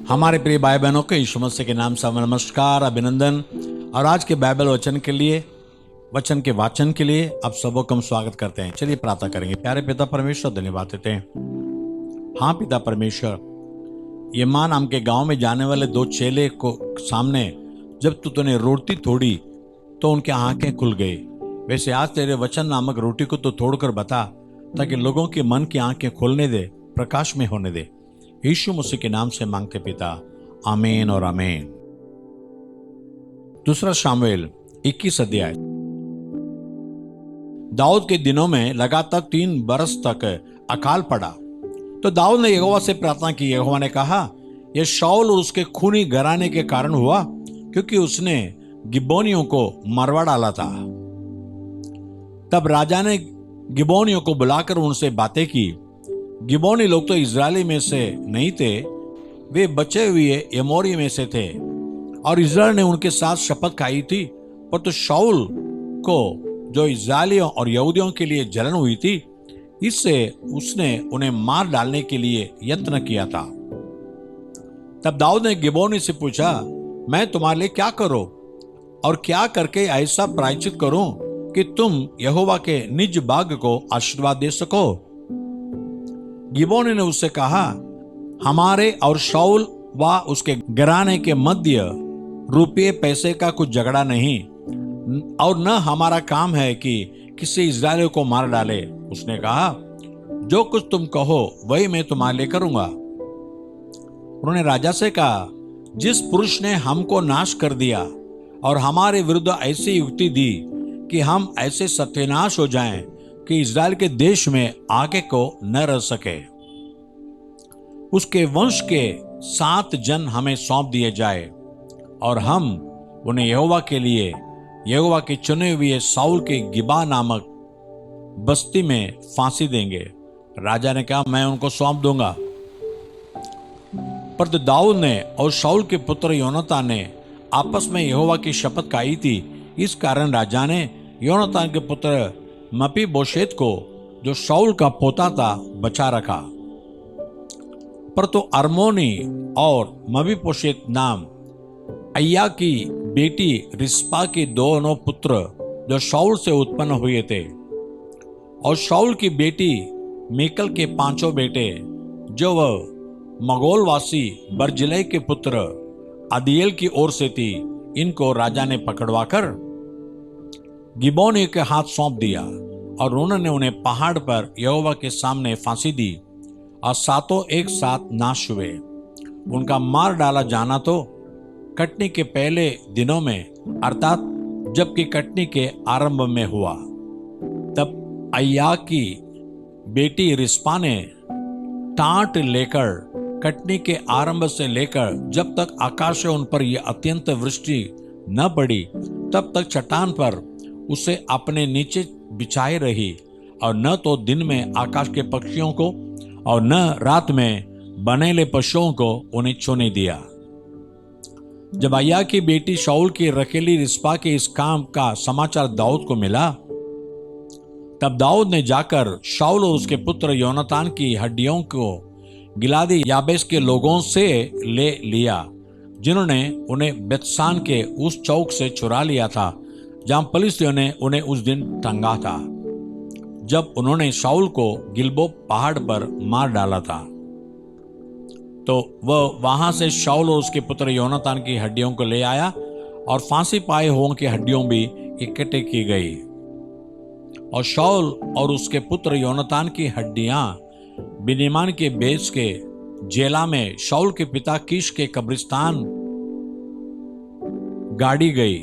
हमारे प्रिय भाई बहनों को यीशु मसीह के नाम से नमस्कार, अभिनंदन। और आज के बाइबल वचन के लिए, वचन के वाचन के लिए आप सबों का हम स्वागत करते हैं। चलिए प्रार्थना करेंगे। प्यारे पिता परमेश्वर, धन्यवाद देते हैं। हाँ पिता परमेश्वर, ये मान नाम के गांव में जाने वाले दो चेले को सामने जब तूने रोटी तोड़ी तो उनके आंखें खुल गई। वैसे आज तेरे वचन नामक रोटी को तो तोड़कर बता, ताकि लोगों के मन की आंखें खोलने दे, प्रकाश में होने दे। यीशु मसीह के नाम से मांगते पिता, आमीन और आमीन। दूसरा शामुएल 21 अध्याय। दाऊद के दिनों में लगातार 3 बरस तक अकाल पड़ा, तो दाऊद ने यहोवा से प्रार्थना की। यहोवा ने कहा, यह शाऊल और उसके खूनी घराने के कारण हुआ, क्योंकि उसने गिबोनियों को मरवा डाला था। तब राजा ने गिबोनियों को बुलाकर उनसे बातें की। गिबोनी लोग तो इजरायली में से नहीं थे, वे बचे हुए एमोरी में से थे, और इजराइल ने उनके साथ शपथ खाई थी। पर तो शाऊल को जो इजरायलियों और यहूदियों के लिए जलन हुई थी, इससे उसने उन्हें मार डालने के लिए यत्न किया था। तब दाऊद ने गिबोनी से पूछा, मैं तुम्हारे लिए क्या करूं और क्या करके ऐसा प्रायश्चित करूं कि तुम यहोवा के निज बाग को आशीर्वाद दे सको। गिबोनी ने उससे कहा, हमारे और शाऊल व उसके घराने के मध्य रुपये पैसे का कुछ झगड़ा नहीं, और न हमारा काम है कि किसी इजरायली को मार डाले। उसने कहा, जो कुछ तुम कहो वही मैं तुम्हारे लिए करूंगा। उन्होंने राजा से कहा, जिस पुरुष ने हमको नाश कर दिया और हमारे विरुद्ध ऐसी युक्ति दी कि हम ऐसे सत्यानाश हो जाएं कि इजराइल के देश में आगे को न रह सके, उसके वंश के 7 जन हमें सौंप दिए जाए, और हम उन्हें यहोवा के लिए, यहोवा के चुने हुए शाऊल के गिबा नामक बस्ती में फांसी देंगे। राजा ने कहा, मैं उनको सौंप दूंगा। पर तो दाऊद ने और शाऊल के पुत्र योनातान ने आपस में यहोवा की शपथ खाई थी। इस कारण राजा ने योनातान के पुत्र मपीबोशेत को, जो शाऊल का पोता था, बचा रखा। पर तो अरमोनी और मपीबोशेत नाम अय्या की बेटी रिस्पा के दोनों पुत्र जो शाऊल से उत्पन्न हुए थे, और शाऊल की बेटी मीकल के 5 बेटे, जो वह मगोलवासी बर्जिलै के पुत्र अदीएल की ओर से थी, इनको राजा ने पकड़वाकर गिबोनी के हाथ सौंप दिया, और उन्होंने उन्हें पहाड़ पर यहोवा के सामने फांसी दी, और 7 एक साथ नाश हुए। उनका मार डाला जाना तो कटनी के पहले दिनों में, अर्थात जबकि कटनी के आरंभ में हुआ। तब अय्या की बेटी रिस्पा ने टाट लेकर कटनी के आरंभ से लेकर जब तक आकाश से उन पर यह अत्यंत वृष्टि न पड़ी, तब तक चट्टान पर उसे अपने नीचे बिछाई रही, और न तो दिन में आकाश के पक्षियों को और न रात में बनेले पशुओं को उन्हें छूने दिया। जब अय्या की बेटी शाऊल की रखेली रिस्पा के इस काम का समाचार दाऊद को मिला, तब दाऊद ने जाकर शाऊल और उसके पुत्र योनातान की हड्डियों को गिलादी याबेस के लोगों से ले लिया, जिन्होंने उन्हें बेतसान के उस चौक से चुरा लिया था जहां फलिस्तियों ने उन्हें उस दिन टंगा था, जब उन्होंने शाऊल को गिलबो पहाड़ पर मार डाला था। तो वह वहां से शाऊल और उसके पुत्र योनातान की हड्डियों को ले आया, और फांसी पाए हुओं की हड्डियों भी इकट्ठे की गई। और शाऊल और उसके पुत्र योनातान की हड्डियां बिन्यामीन के बेच के जेला में शाऊल के पिता कीश के कब्रिस्तान गाड़ी गई,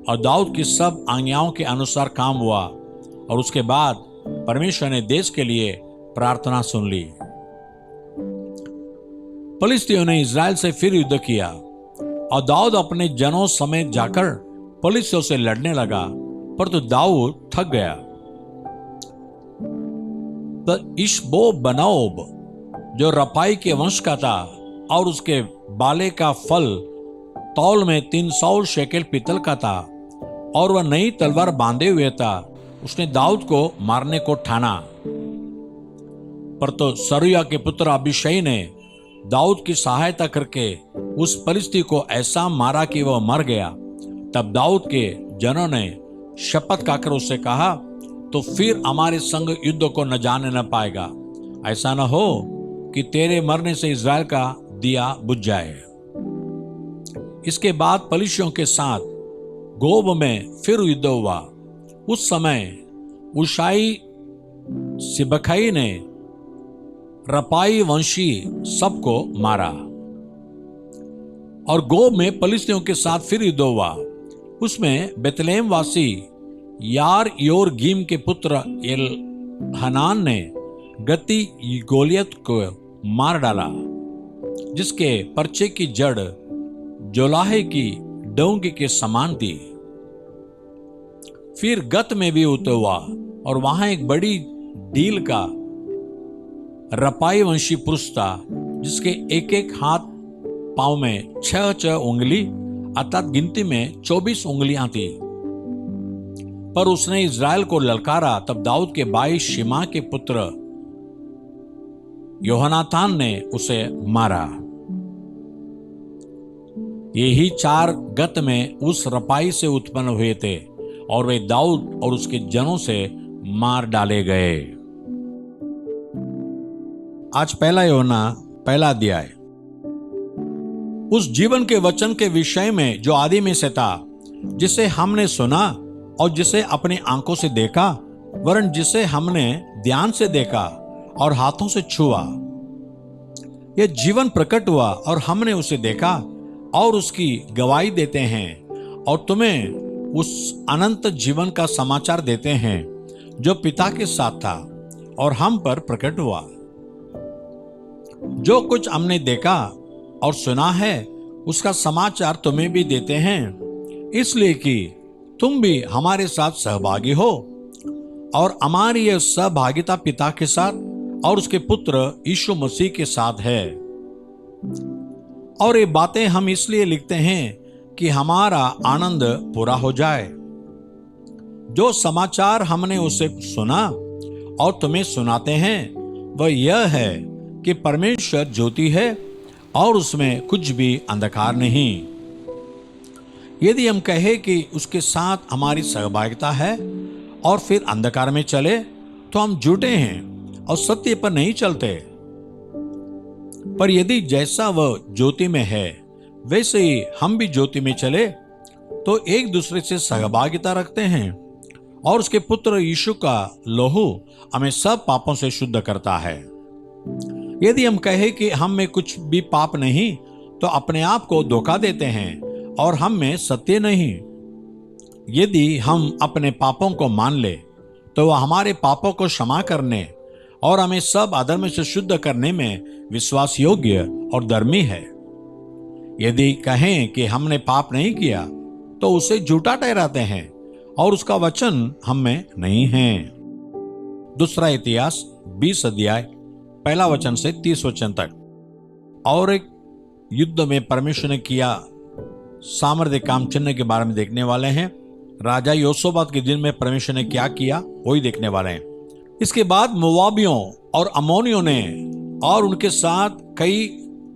और दाऊद की सब आज्ञाओं के अनुसार काम हुआ। और उसके बाद परमेश्वर ने देश के लिए प्रार्थना सुन ली। फलिस्तियों ने इजराइल से फिर युद्ध किया, और दाऊद अपने जनों समेत जाकर फलिस्तियों से लड़ने लगा, पर तो दाऊद थक गया। तो इशबोब बनोब, जो रपाई के वंश का था, और उसके बाले का फल तौल में 300 शेकेल पीतल का था, और वह नई तलवार बांधे हुए था, उसने दाऊद को मारने को ठाना। पर तो सरूया के पुत्र अभिषै ने दाऊद की सहायता करके उस परिस्थिति को ऐसा मारा कि वह मर गया। तब दाऊद के जनों ने शपथ खाकर उससे कहा, तो फिर हमारे संग युद्ध को न जाने न पाएगा, ऐसा न हो कि तेरे मरने से इज़राइल का दिया बुझ जाए। इसके बाद पलिश्तियों के साथ गोब में फिर युद्ध हुआ। उस समय उशाई सिबखई ने रपाई वंशी सबको मारा और गोब में पलिश्तियों के साथ फिर युद्ध हुआ। उसमें बेतलेहम वासी यार योरगीम के पुत्र एलहनान ने गती गोलियत को मार डाला, जिसके पर्चे की जड़ जोलाहे की डोंगी के समान थी। फिर गत में भी युद्ध हुआ और वहां एक बड़ी डील का रपाई वंशी पुरुष था, जिसके एक एक हाथ पांव में 6 उंगली अर्थात गिनती में 24 उंगलियां थी। पर उसने इज़राइल को ललकारा। तब दाऊद के भाई शिमा के पुत्र योहनातान ने उसे मारा। यही 4 गत में उस रपाई से उत्पन्न हुए थे और वे दाऊद और उसके जनों से मार डाले गए। आज पहला यूहन्ना पहला अध्याय। उस जीवन के वचन के विषय में जो आदि में से था, जिसे हमने सुना और जिसे अपनी आंखों से देखा, वरन जिसे हमने ध्यान से देखा और हाथों से छुआ। यह जीवन प्रकट हुआ और हमने उसे देखा और उसकी गवाही देते हैं और तुम्हें उस अनंत जीवन का समाचार देते हैं जो पिता के साथ था और हम पर प्रकट हुआ। जो कुछ हमने देखा और सुना है उसका समाचार तुम्हें भी देते हैं, इसलिए कि तुम भी हमारे साथ सहभागी हो और हमारी यह सहभागिता पिता के साथ और उसके पुत्र यीशु मसीह के साथ है। और ये बातें हम इसलिए लिखते हैं कि हमारा आनंद पूरा हो जाए। जो समाचार हमने उसे सुना और तुम्हें सुनाते हैं वह यह है कि परमेश्वर ज्योति है और उसमें कुछ भी अंधकार नहीं। यदि हम कहें कि उसके साथ हमारी सहभागिता है और फिर अंधकार में चले तो हम झूठे हैं और सत्य पर नहीं चलते। पर यदि जैसा वह ज्योति में है वैसे ही हम भी ज्योति में चले तो एक दूसरे से सहभागिता रखते हैं और उसके पुत्र यीशु का लहू हमें सब पापों से शुद्ध करता है। यदि हम कहें कि हम में कुछ भी पाप नहीं तो अपने आप को धोखा देते हैं और हम में सत्य नहीं। यदि हम अपने पापों को मान ले तो वह हमारे पापों को क्षमा करने और हमें सब अधर्म से शुद्ध करने में विश्वास योग्य और धर्मी है। यदि कहें कि हमने पाप नहीं किया तो उसे झूठा ठहराते हैं और उसका वचन हम में नहीं है। दूसरा इतिहास 20 अध्याय 1 वचन से 30 वचन तक। और एक युद्ध में परमेश्वर ने किया सामर्थ्य काम चिन्ह के बारे में देखने वाले हैं। राजा योशोबात के दिन में परमेश्वर ने क्या किया वही देखने वाले हैं। इसके बाद मोवाबियों और अमोनियों ने और उनके साथ कई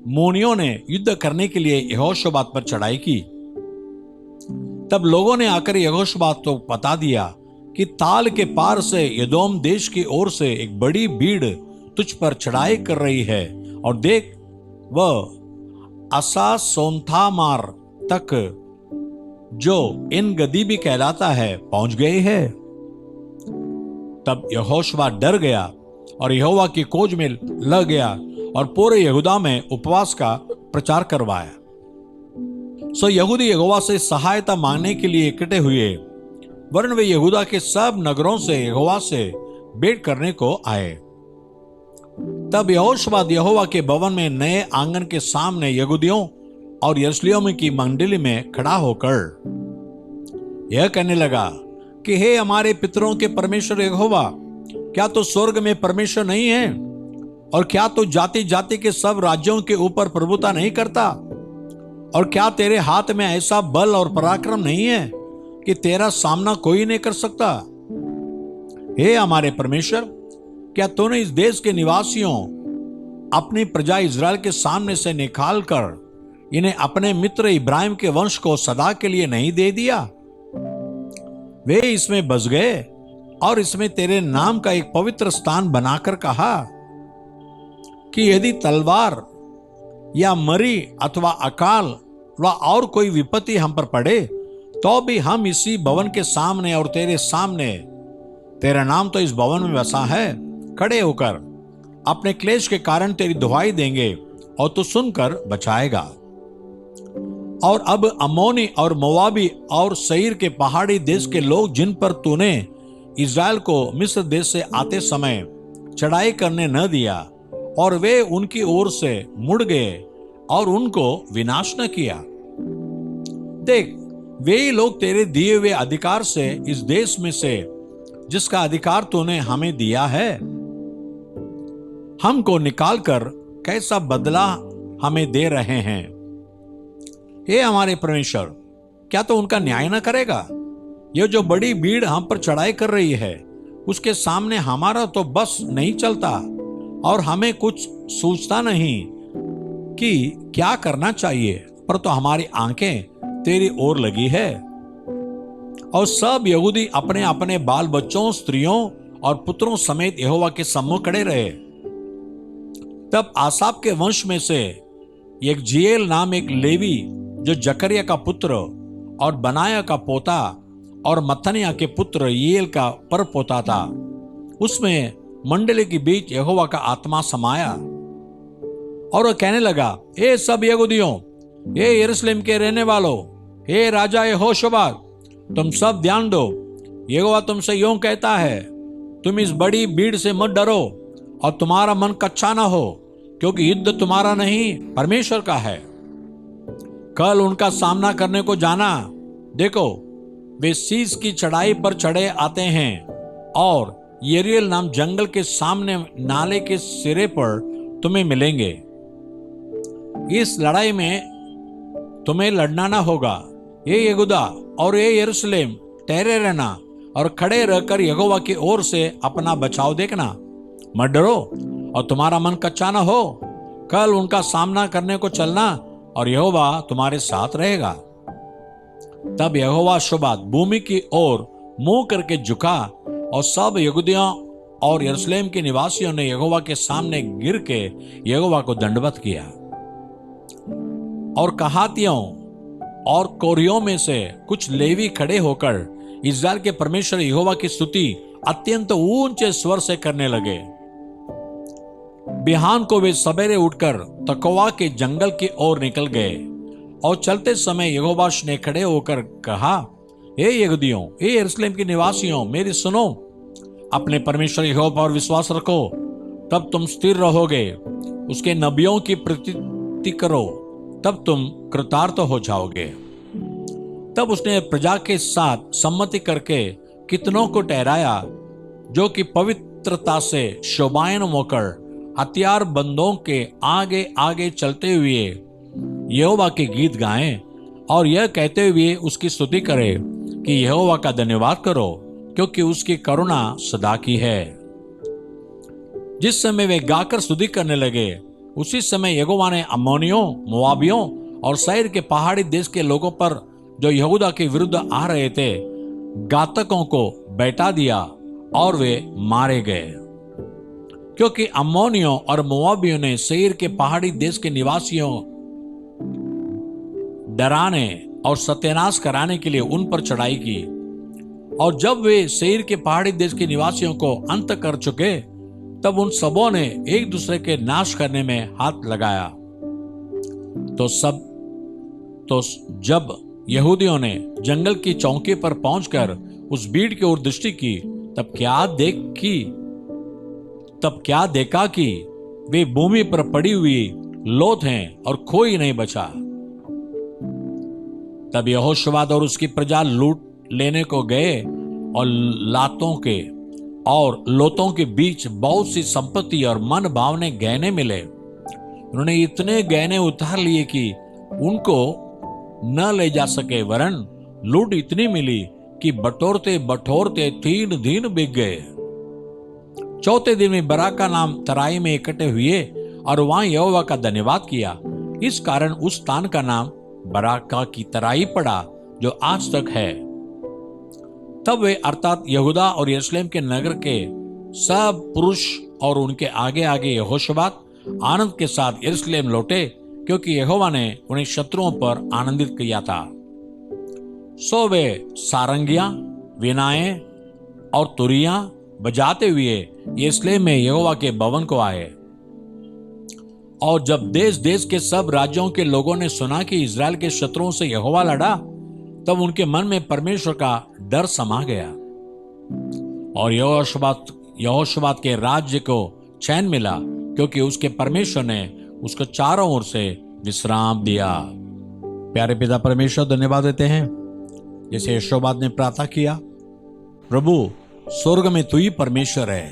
मोनियों ने युद्ध करने के लिए यहोशोबात पर चढ़ाई की। तब लोगों ने आकर यहोशोबात को बता दिया कि ताल के पार से यदोम देश की ओर से एक बड़ी भीड़ तुझ पर चढ़ाई कर रही है और देख वह असा सोंथामार तक जो इन गदी भी कहलाता है पहुंच गए है। तब यहोशुआ डर गया और यहोवा की खोज में लग गया और पूरे यहूदा में उपवास का प्रचार करवाया। सो यहूदी यहोवा से सहायता मांगने के लिए इकट्ठे हुए, वरन वे यहूदा के सब नगरों से यहोवा से भेंट करने को आए। तब यहोशुआ यहोवा के भवन में नए आंगन के सामने यहूदियों और यरूशलेम की मंडली में खड़ा होकर यह कहने लगा कि हे हमारे पितरों के परमेश्वर यहोवा, क्या तो स्वर्ग में परमेश्वर नहीं है? और क्या तो जाति जाति के सब राज्यों के ऊपर प्रभुता नहीं करता? और क्या तेरे हाथ में ऐसा बल और पराक्रम नहीं है कि तेरा सामना कोई नहीं कर सकता? हे हमारे परमेश्वर, क्या तूने इस देश के निवासियों अपनी प्रजा इज़राइल के सामने से निकाल कर इन्हें अपने मित्र इब्राहिम के वंश को सदा के लिए नहीं दे दिया? वे इसमें बस गए और इसमें तेरे नाम का एक पवित्र स्थान बनाकर कहा कि यदि तलवार या मरी अथवा अकाल व और कोई विपत्ति हम पर पड़े तो भी हम इसी भवन के सामने और तेरे सामने, तेरा नाम तो इस भवन में बसा है, खड़े होकर अपने क्लेश के कारण तेरी दुहाई देंगे और तू सुनकर बचाएगा। और अब अम्मोनी और मोवाबी और सईर के पहाड़ी देश के लोग जिन पर तूने इज़राइल को मिस्र देश से आते समय चढ़ाई करने न दिया, और वे उनकी ओर से मुड़ गए और उनको विनाश न किया। देख, वे ही लोग तेरे दिए हुए अधिकार से इस देश में से जिसका अधिकार तूने हमें दिया है हमको निकालकर कैसा बदला हमें दे रहे हैं। हे हमारे परमेश्वर, क्या तो उनका न्याय न करेगा? ये जो बड़ी भीड़ हम पर चढ़ाई कर रही है उसके सामने हमारा तो बस नहीं चलता और हमें कुछ सूझता नहीं कि क्या करना चाहिए, पर तो हमारी आंखें तेरी ओर लगी है। और सब यहूदी अपने अपने बाल बच्चों, स्त्रियों और पुत्रों समेत यहोवा के सम्मुख खड़े रहे। तब आसाप के वंश में से एक जिएल नाम एक लेवी, जो जकरिया का पुत्र और बनाया का पोता और मत्तनिया के पुत्र यीएल का परपोता था, उसमें मंडली के बीच यहोवा का आत्मा समाया और वह कहने लगा, हे सब यहूदियों, हे यरूशलेम के रहने वालों, हे राजा यहोशापात, तुम सब ध्यान दो। यहोवा तुमसे यूं कहता है, तुम इस बड़ी भीड़ से मत डरो और तुम्हारा मन कच्चा ना हो, क्योंकि युद्ध तुम्हारा नहीं परमेश्वर का है। कल उनका सामना करने को जाना। देखो, वे शीश की चढ़ाई पर चढ़े आते हैं और यरीएल नाम जंगल के सामने नाले के सिरे पर तुम्हें मिलेंगे। इस लड़ाई में तुम्हें लड़ना ना होगा। ये यहूदा और ये यरूशलेम ठहरे रहना और खड़े रहकर यहोवा की ओर से अपना बचाव देखना। मत डरो और तुम्हारा मन कच्चा ना हो। कल उनका सामना करने को चलना और यहोवा तुम्हारे साथ रहेगा। तब यहोशापात भूमि की ओर मुंह करके झुका और सब यहूदियों और यरूशलेम के निवासियों ने यहोवा के सामने गिर के यहोवा को दंडवत किया। और कहातियों और कोरियों में से कुछ लेवी खड़े होकर इस्राएल के परमेश्वर यहोवा की स्तुति अत्यंत ऊंचे स्वर से करने लगे। बिहान को वे सवेरे उठकर तकोवा के जंगल की ओर निकल गए और चलते समय यहोवाश ने खड़े होकर कहा, हे यहूदियों, हे यरूशलेम के निवासियों, मेरी सुनो। अपने परमेश्वर यहोवा पर विश्वास रखो, तब तुम स्थिर रहोगे। उसके नबियों की प्रतीति करो, तब तुम कृतार्थ हो जाओगे। तब उसने प्रजा के साथ सम्मति करके कितनों को ठहराया, जो कि पवित्रता से शोभायमान होकर हथियार बंदों के आगे आगे चलते हुए यहोवा के गीत गाएं और यह कहते हुए उसकी स्तुति करें कि यहोवा का धन्यवाद करो, क्योंकि उसकी करुणा सदा की है। जिस समय वे गाकर स्तुति करने लगे, उसी समय यहोवा ने अम्मोनियों, मोआबियों और सईर के पहाड़ी देश के लोगों पर जो यहूदा के विरुद्ध आ रहे थे, घातकों को बैठा दिया और वे मारे गए। क्योंकि अम्मोनियों और मोआबियों ने सईर के पहाड़ी देश के निवासियों डराने और सत्यानाश कराने के लिए उन पर चढ़ाई की। और जब वे सईर के पहाड़ी देश के निवासियों को अंत कर चुके, तब उन सबों ने एक दूसरे के नाश करने में हाथ लगाया। तो जब यहूदियों ने जंगल की चौकी पर पहुंचकर उस भीड़ की ओर दृष्टि की, तब क्या देखा कि वे भूमि पर पड़ी हुई लोथ हैं और कोई नहीं बचा। तब यहोशापात और उसकी प्रजा लूट लेने को गए और लातों के और लोथों के बीच बहुत सी संपत्ति और मन भावने गहने मिले। उन्होंने इतने गहने उतार लिए कि उनको न ले जा सके, वरन लूट इतनी मिली कि बटोरते बटोरते 3 दिन बीत गए। चौथे दिन में बराका नाम तराई में इकट्ठे हुए और वहां यहोवा का धन्यवाद किया। इस कारण उस स्थान का नाम बराका की तराई पड़ा, जो आज तक है। तब वे अर्थात यहूदा और यरूशलेम के नगर के सब पुरुष और उनके आगे आगे यहोशबात आनंद के साथ यरूशलेम लौटे, क्योंकि यहोवा ने उन्हें शत्रुओं पर आनंदित किया था। सो वे सारंगियां, वीणाएं और तुरियां बजाते हुए यरूशलेम में यहोवा के भवन को आए। और जब देश देश के सब राज्यों के लोगों ने सुना कि इजराइल के शत्रुओं से यहोवा लड़ा, तब उनके मन में परमेश्वर का डर समा गया। और यहोशबात के राज्य को चैन मिला, क्योंकि उसके परमेश्वर ने उसको चारों ओर से विश्राम दिया। प्यारे पिता परमेश्वर, धन्यवाद देते हैं जैसे यहोशबात ने प्रार्थना किया। प्रभु, स्वर्ग में तू ही परमेश्वर है,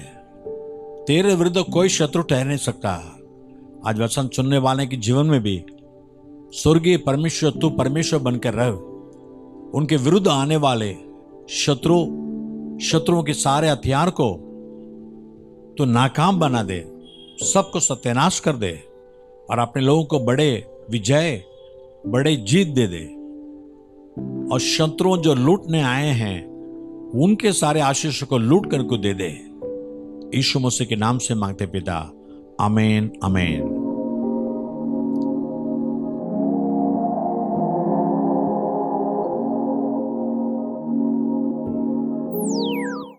तेरे विरुद्ध कोई शत्रु ठहर नहीं सकता। आज वचन सुनने वाले के जीवन में भी स्वर्गीय परमेश्वर तू परमेश्वर बनकर रह। उनके विरुद्ध आने वाले शत्रुओं के सारे हथियार को तू नाकाम बना दे, सबको सत्यानाश कर दे और अपने लोगों को बड़े विजय, बड़े जीत दे दे। और शत्रुओं जो लूटने आए हैं, उनके सारे आशीष को लूट कर को दे दे। यीशु मसीह के नाम से मांगते पिता, आमीन आमीन।